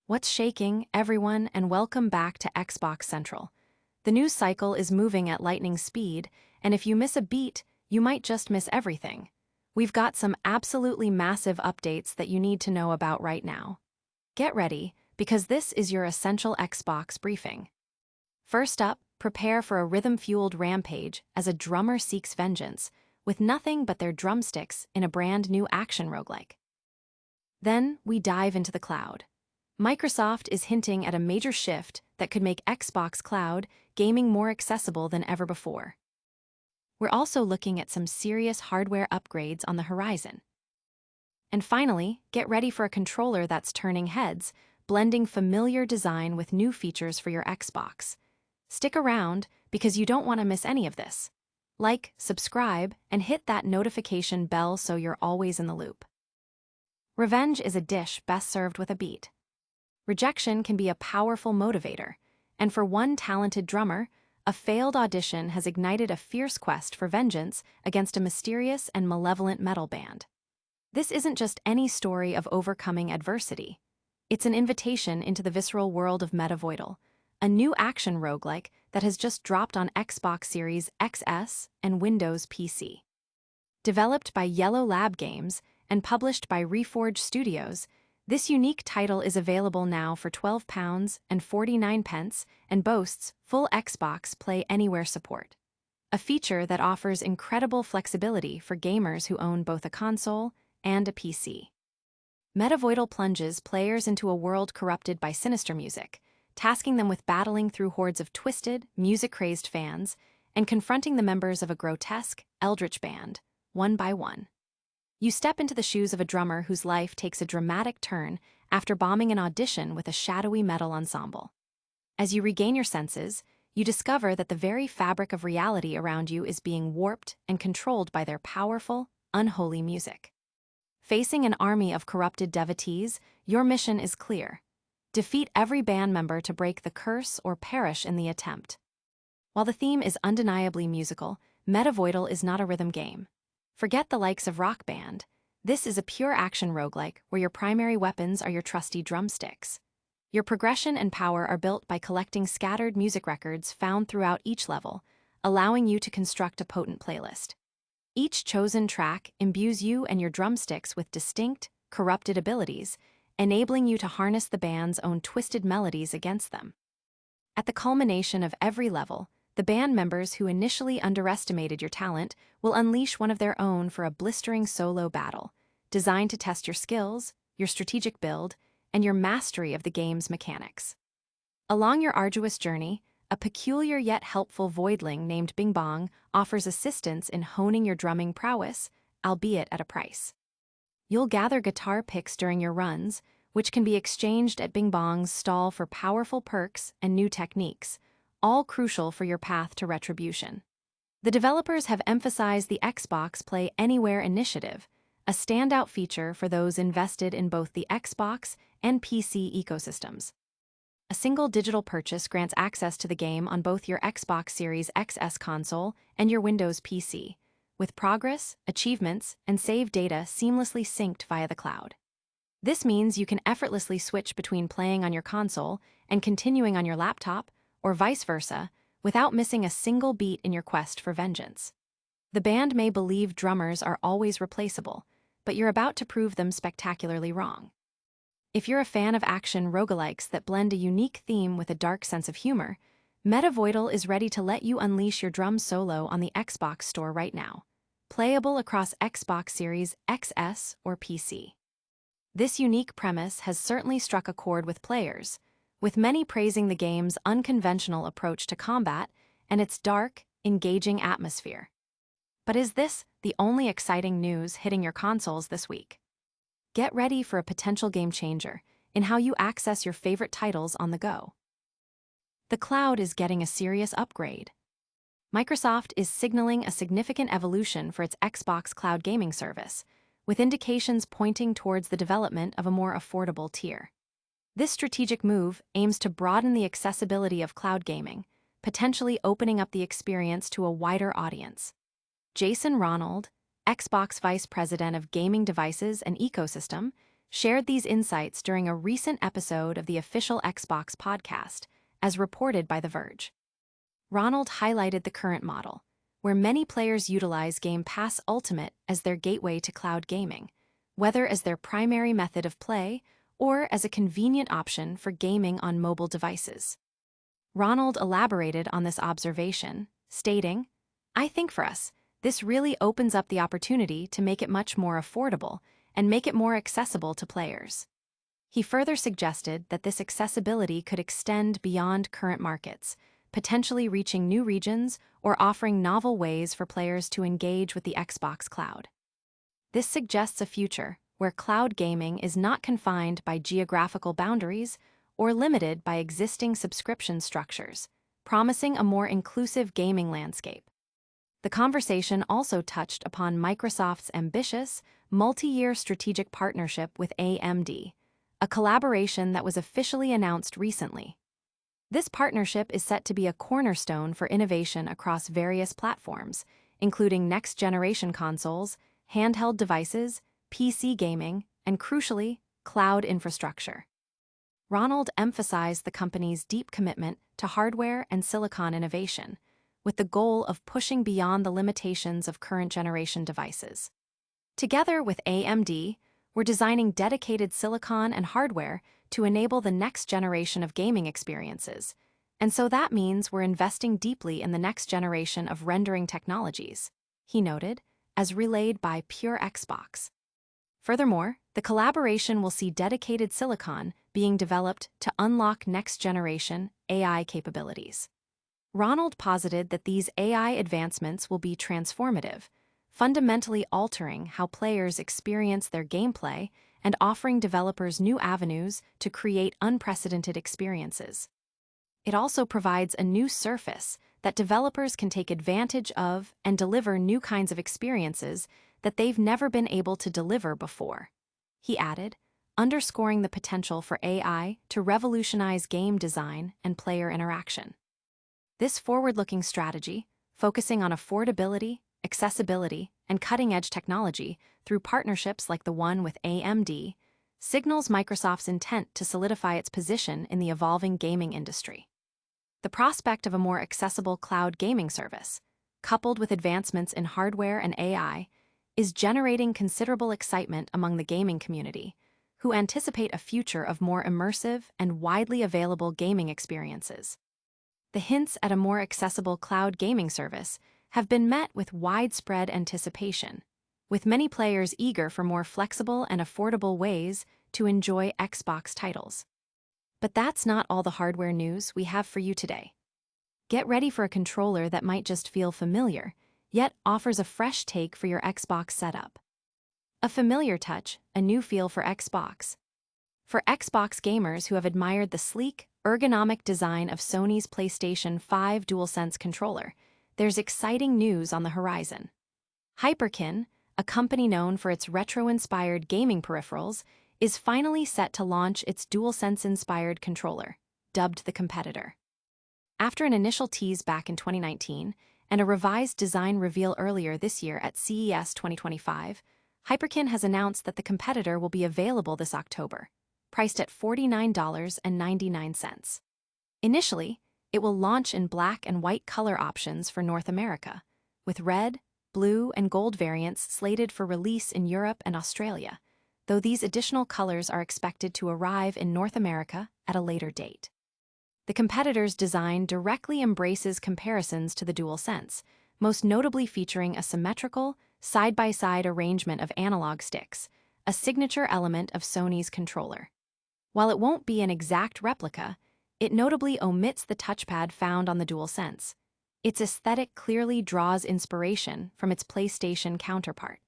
What's shaking, everyone, and welcome back to Xbox Central. The news cycle is moving at lightning speed, and if you miss a beat, you might just miss everything. We've got some absolutely massive updates that you need to know about right now. Get ready, because this is your essential Xbox briefing. First up, prepare for a rhythm-fueled rampage as a drummer seeks vengeance, with nothing but their drumsticks in a brand new action roguelike. Then, we dive into the cloud. Microsoft is hinting at a major shift that could make Xbox Cloud gaming more accessible than ever before. We're also looking at some serious hardware upgrades on the horizon. And finally, get ready for a controller that's turning heads, blending familiar design with new features for your Xbox. Stick around because you don't want to miss any of this. Like, subscribe, and hit that notification bell so you're always in the loop. Revenge is a dish best served with a beat. Rejection can be a powerful motivator, and for one talented drummer, a failed audition has ignited a fierce quest for vengeance against a mysterious and malevolent metal band. This isn't just any story of overcoming adversity. It's an invitation into the visceral world of Metavoidal, a new action roguelike that has just dropped on Xbox Series XS and Windows PC. Developed by Yellow Lab Games and published by Reforged Studios, this unique title is available now for £12.49 and boasts full Xbox Play Anywhere support, a feature that offers incredible flexibility for gamers who own both a console and a PC. Metavoidal plunges players into a world corrupted by sinister music, tasking them with battling through hordes of twisted, music-crazed fans and confronting the members of a grotesque, eldritch band, one by one. You step into the shoes of a drummer whose life takes a dramatic turn after bombing an audition with a shadowy metal ensemble. As you regain your senses, you discover that the very fabric of reality around you is being warped and controlled by their powerful, unholy music. Facing an army of corrupted devotees, your mission is clear. Defeat every band member to break the curse or perish in the attempt. While the theme is undeniably musical, Metavoidal is not a rhythm game. Forget the likes of Rock Band. This is a pure action roguelike where your primary weapons are your trusty drumsticks. Your progression and power are built by collecting scattered music records found throughout each level, allowing you to construct a potent playlist. Each chosen track imbues you and your drumsticks with distinct, corrupted abilities, enabling you to harness the band's own twisted melodies against them. At the culmination of every level, the band members who initially underestimated your talent will unleash one of their own for a blistering solo battle, designed to test your skills, your strategic build, and your mastery of the game's mechanics. Along your arduous journey, a peculiar yet helpful voidling named Bing Bong offers assistance in honing your drumming prowess, albeit at a price. You'll gather guitar picks during your runs, which can be exchanged at Bing Bong's stall for powerful perks and new techniques, all crucial for your path to retribution. The developers have emphasized the Xbox Play Anywhere initiative, a standout feature for those invested in both the Xbox and PC ecosystems. A single digital purchase grants access to the game on both your Xbox Series XS console and your Windows PC, with progress, achievements, and save data seamlessly synced via the cloud. This means you can effortlessly switch between playing on your console and continuing on your laptop, or vice versa, without missing a single beat in your quest for vengeance. The band may believe drummers are always replaceable, but you're about to prove them spectacularly wrong. If you're a fan of action roguelikes that blend a unique theme with a dark sense of humor, Metavoidal is ready to let you unleash your drum solo on the Xbox Store right now, playable across Xbox Series XS or PC. This unique premise has certainly struck a chord with players, with many praising the game's unconventional approach to combat and its dark, engaging atmosphere. But is this the only exciting news hitting your consoles this week? Get ready for a potential game changer in how you access your favorite titles on the go. The cloud is getting a serious upgrade. Microsoft is signaling a significant evolution for its Xbox Cloud gaming service, with indications pointing towards the development of a more affordable tier. This strategic move aims to broaden the accessibility of cloud gaming, potentially opening up the experience to a wider audience. Jason Ronald, Xbox Vice President of Gaming Devices and Ecosystem, shared these insights during a recent episode of the official Xbox podcast, as reported by The Verge. Ronald highlighted the current model, where many players utilize Game Pass Ultimate as their gateway to cloud gaming, whether as their primary method of play or as a convenient option for gaming on mobile devices. Ronald elaborated on this observation, stating, "I think for us, this really opens up the opportunity to make it much more affordable and make it more accessible to players." He further suggested that this accessibility could extend beyond current markets, potentially reaching new regions or offering novel ways for players to engage with the Xbox cloud. This suggests a future where cloud gaming is not confined by geographical boundaries or limited by existing subscription structures, promising a more inclusive gaming landscape. The conversation also touched upon Microsoft's ambitious, multi-year strategic partnership with AMD, a collaboration that was officially announced recently. This partnership is set to be a cornerstone for innovation across various platforms, including next-generation consoles, handheld devices, PC gaming, and crucially, cloud infrastructure. Ronald emphasized the company's deep commitment to hardware and silicon innovation, with the goal of pushing beyond the limitations of current-generation devices. Together with AMD, we're designing dedicated silicon and hardware to enable the next generation of gaming experiences, and so that means we're investing deeply in the next generation of rendering technologies, he noted, as relayed by Pure Xbox. Furthermore, the collaboration will see dedicated silicon being developed to unlock next-generation AI capabilities. Ronald posited that these AI advancements will be transformative, fundamentally altering how players experience their gameplay and offering developers new avenues to create unprecedented experiences. It also provides a new surface that developers can take advantage of and deliver new kinds of experiences that they've never been able to deliver before, he added, underscoring the potential for AI to revolutionize game design and player interaction. This forward-looking strategy, focusing on affordability, accessibility, and cutting-edge technology through partnerships like the one with AMD, signals Microsoft's intent to solidify its position in the evolving gaming industry. The prospect of a more accessible cloud gaming service, coupled with advancements in hardware and AI, is generating considerable excitement among the gaming community, who anticipate a future of more immersive and widely available gaming experiences. The hints at a more accessible cloud gaming service have been met with widespread anticipation, with many players eager for more flexible and affordable ways to enjoy Xbox titles. But that's not all the hardware news we have for you today. Get ready for a controller that might just feel familiar, yet offers a fresh take for your Xbox setup. A familiar touch, a new feel for Xbox. For Xbox gamers who have admired the sleek, ergonomic design of Sony's PlayStation 5 DualSense controller, there's exciting news on the horizon. Hyperkin, a company known for its retro-inspired gaming peripherals, is finally set to launch its DualSense-inspired controller, dubbed the Competitor. After an initial tease back in 2019 and a revised design reveal earlier this year at CES 2025, Hyperkin has announced that the Competitor will be available this October, priced at $49.99. Initially, it will launch in black and white color options for North America, with red, blue, and gold variants slated for release in Europe and Australia, though these additional colors are expected to arrive in North America at a later date. The Competitor's design directly embraces comparisons to the DualSense, most notably featuring a symmetrical, side-by-side arrangement of analog sticks, a signature element of Sony's controller. While it won't be an exact replica, it notably omits the touchpad found on the DualSense. Its aesthetic clearly draws inspiration from its PlayStation counterpart.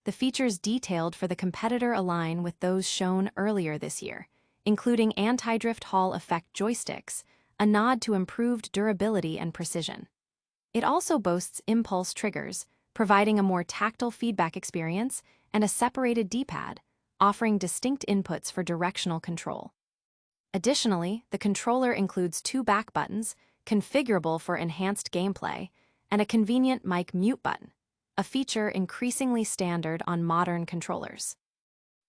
The features detailed for the Competitor align with those shown earlier this year, including anti-drift Hall effect joysticks, a nod to improved durability and precision. It also boasts impulse triggers, providing a more tactile feedback experience, and a separated D-pad, offering distinct inputs for directional control. Additionally, the controller includes 2 back buttons, configurable for enhanced gameplay, and a convenient mic mute button, a feature increasingly standard on modern controllers.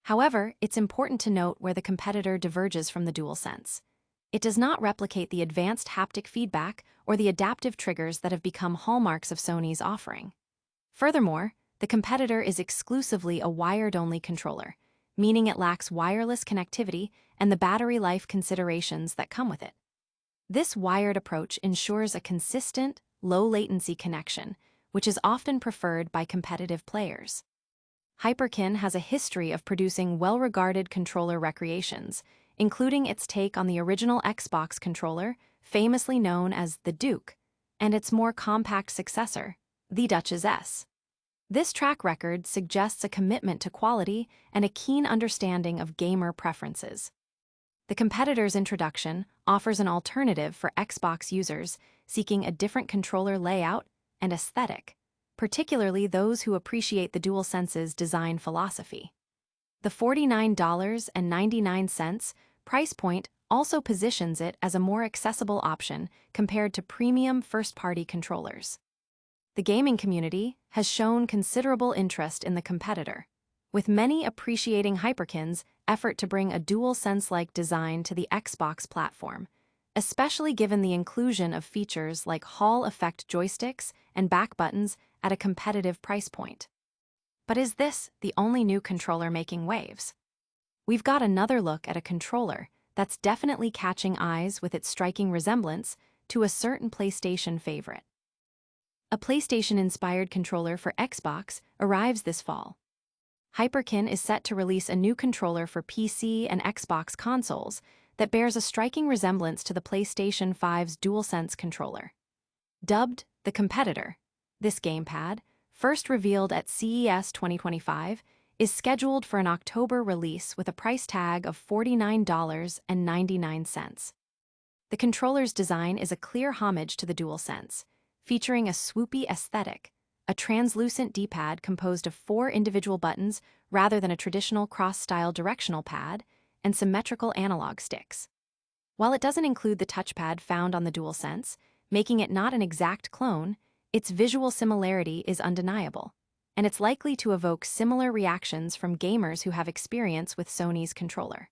However, it's important to note where the competitor diverges from the DualSense. It does not replicate the advanced haptic feedback or the adaptive triggers that have become hallmarks of Sony's offering. Furthermore, the competitor is exclusively a wired-only controller, meaning it lacks wireless connectivity and the battery life considerations that come with it. This wired approach ensures a consistent, low-latency connection, which is often preferred by competitive players. Hyperkin has a history of producing well-regarded controller recreations, including its take on the original Xbox controller, famously known as the Duke, and its more compact successor, the Duchess S. This track record suggests a commitment to quality and a keen understanding of gamer preferences. The competitor's introduction offers an alternative for Xbox users seeking a different controller layout and aesthetic, particularly those who appreciate the DualSense's design philosophy. The $49.99 price point also positions it as a more accessible option compared to premium first-party controllers. The gaming community has shown considerable interest in the competitor, with many appreciating Hyperkin's effort to bring a DualSense-like design to the Xbox platform, especially given the inclusion of features like Hall effect joysticks and back buttons at a competitive price point. But is this the only new controller making waves? We've got another look at a controller that's definitely catching eyes with its striking resemblance to a certain PlayStation favorite. A PlayStation-inspired controller for Xbox arrives this fall. Hyperkin is set to release a new controller for PC and Xbox consoles that bears a striking resemblance to the PlayStation 5's DualSense controller. Dubbed the Competitor, this gamepad, first revealed at CES 2025, is scheduled for an October release with a price tag of $49.99. The controller's design is a clear homage to the DualSense, featuring a swoopy aesthetic, a translucent D-pad composed of 4 individual buttons rather than a traditional cross-style directional pad, and symmetrical analog sticks. While it doesn't include the touchpad found on the DualSense, making it not an exact clone, its visual similarity is undeniable, and it's likely to evoke similar reactions from gamers who have experience with Sony's controller.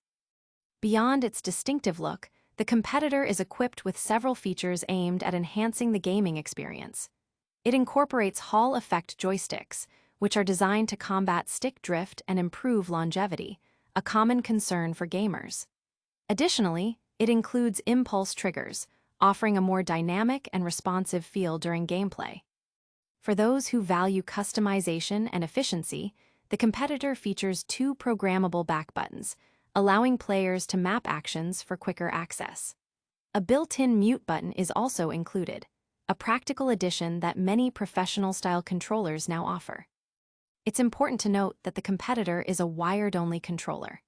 Beyond its distinctive look, the competitor is equipped with several features aimed at enhancing the gaming experience. It incorporates Hall effect joysticks, which are designed to combat stick drift and improve longevity, a common concern for gamers. Additionally, it includes impulse triggers, offering a more dynamic and responsive feel during gameplay. For those who value customization and efficiency, the competitor features 2 programmable back buttons, allowing players to map actions for quicker access. A built-in mute button is also included, a practical addition that many professional-style controllers now offer. It's important to note that the competitor is a wired-only controller.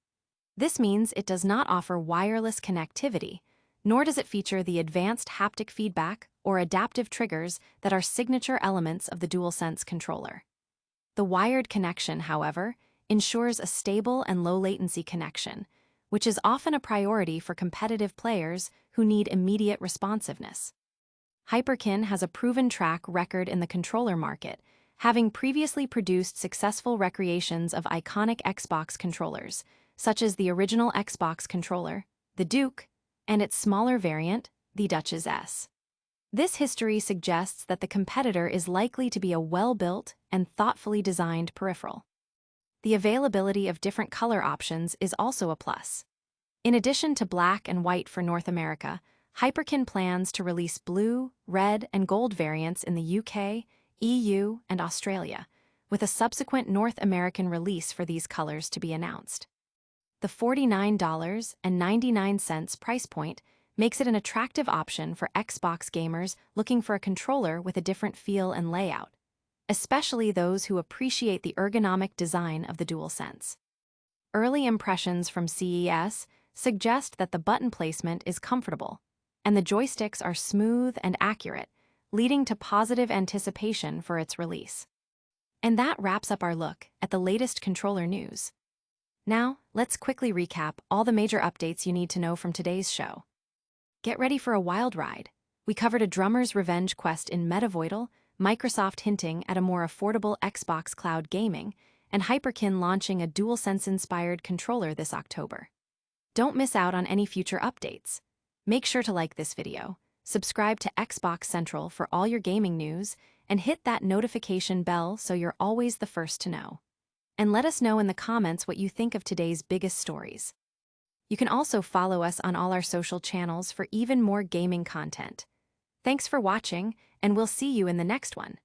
This means it does not offer wireless connectivity, nor does it feature the advanced haptic feedback or adaptive triggers that are signature elements of the DualSense controller. The wired connection, however, ensures a stable and low-latency connection, which is often a priority for competitive players who need immediate responsiveness. Hyperkin has a proven track record in the controller market, having previously produced successful recreations of iconic Xbox controllers, such as the original Xbox controller, the Duke, and its smaller variant, the Duchess S. This history suggests that the competitor is likely to be a well-built and thoughtfully designed peripheral. The availability of different color options is also a plus. In addition to black and white for North America, Hyperkin plans to release blue, red, and gold variants in the UK, EU, and Australia, with a subsequent North American release for these colors to be announced. The $49.99 price point makes it an attractive option for Xbox gamers looking for a controller with a different feel and layout, especially those who appreciate the ergonomic design of the DualSense. Early impressions from CES suggest that the button placement is comfortable, and the joysticks are smooth and accurate, leading to positive anticipation for its release. And that wraps up our look at the latest controller news. Now, let's quickly recap all the major updates you need to know from today's show. Get ready for a wild ride. We covered a drummer's revenge quest in Metavoidal, Microsoft hinting at a more affordable Xbox cloud gaming, and Hyperkin launching a DualSense-inspired controller this October. Don't miss out on any future updates. Make sure to like this video, subscribe to Xbox Central for all your gaming news, and hit that notification bell so you're always the first to know. And let us know in the comments what you think of today's biggest stories. You can also follow us on all our social channels for even more gaming content. Thanks for watching, and we'll see you in the next one.